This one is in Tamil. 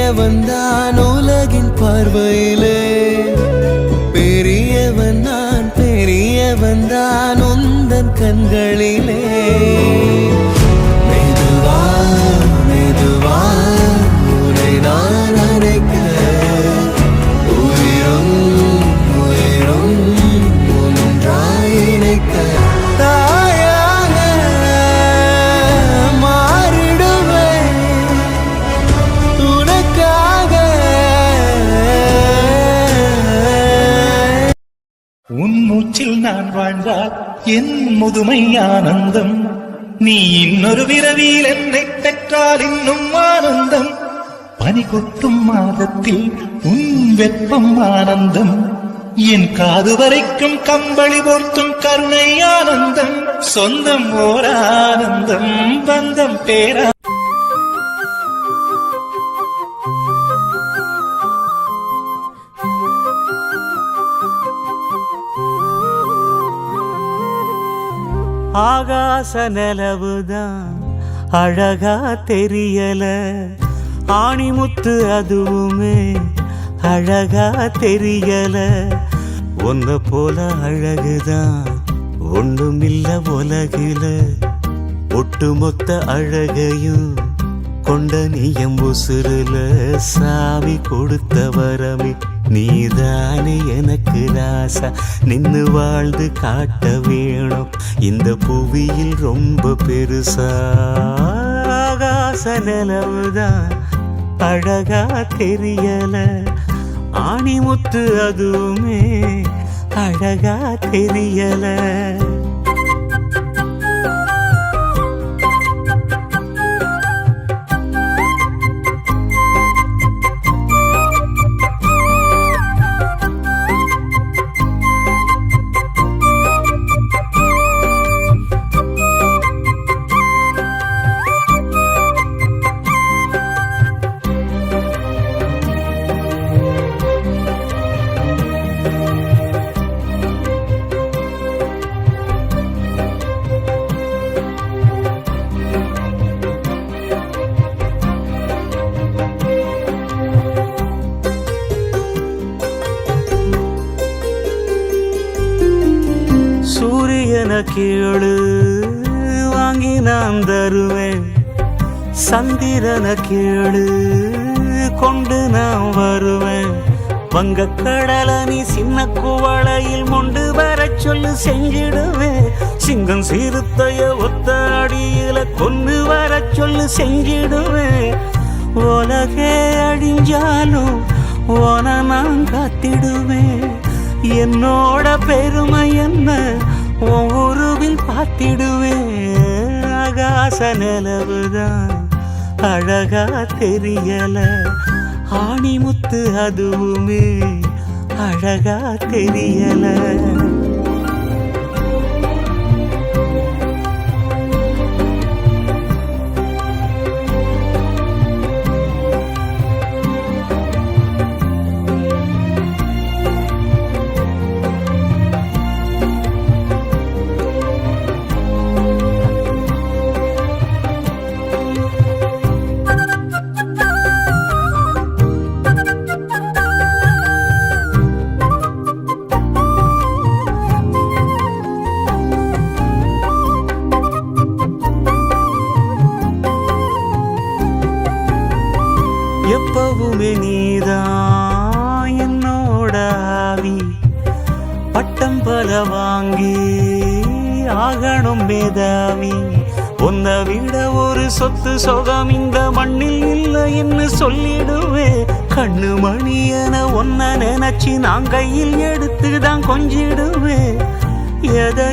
சிறியவன் தான் உலகின் பார்வையிலே, பெரியவன் நான் பெரியவன் தான் உந்தன் கண்களிலே. மெதுவா மெதுவா உன்னை நான் அழைக்க, உயிரும் உயிரும் ஒன்றாய் இணைக்க, தாயாக மாறிடுவேன் உனக்காக. உன் மூச்சில் நான் வாழ்ந்தால் என் முதுமை ஆனந்தம், நீ இன்னொரு விரவியில் என்னை பெற்றால் இன்னும் ஆனந்தம். பனி கொட்டும் மாதத்தில் உன் வெப்பம் ஆனந்தம், என் காது வரைக்கும் கம்பளி போர்த்தும் கருணை ஆனந்தம். சொந்தம் ஓர் ஆனந்தம், பந்தம் பேரா. ஆகாச நிலவுதான் அழகா தெரியல, ஆணிமுத்து அதுவுமே அழகா தெரியல. ஒன்ன போல அழகுதான் ஒண்ணுமில்ல உலகில, ஒட்டுமொத்த அழகையும் கொண்ட நீயம் உசுருல. சாமி கொடுத்த வரமே நீதானே எனக்கு ராசா, நின்னு வாழ்ந்து காட்ட வேணும் இந்த புவியில் ரொம்ப பெருசா. ஆகாச நிலவுதான் அழகா தெரியல, ஆணிமுத்து அதுவுமே அழகா தெரியல. சூரியன கேளு வாங்கி நான் தருவேன், சந்திரன கேளு கொண்டு நான் வருவேன். வங்க கடல நீ சின்ன குவளையில் மொண்டு வர சொல்லு செஞ்சிடுவேன். சிங்கம் சிறுத்தைய ஒத்த அடியில கொண்டு வர சொல்லு செஞ்சிடுவேன். உலகே அழிஞ்சாலும் ஓன நான் காத்திடுவேன். என்னோட பெருமை என்ன உருவில் பார்த்திடுவேன். ஆகாச நிலவுதான் அழகா தெரியல, ஆணிமுத்து அதுவுமே அழகா தெரியல. எப்பவுமே நீதான் என்னோட ஆவி, பட்டம் பல வாங்கி ஆகணும் மேதாவி. உன்னை விட ஒரு சொத்து சொகம் இந்த மண்ணில் இல்லை என்று சொல்லிடுவேன். கண்ணு மணியன ஒன்ன நினைச்சு நான் கையில் எடுத்துதான் கொஞ்சிடுவேன். எதை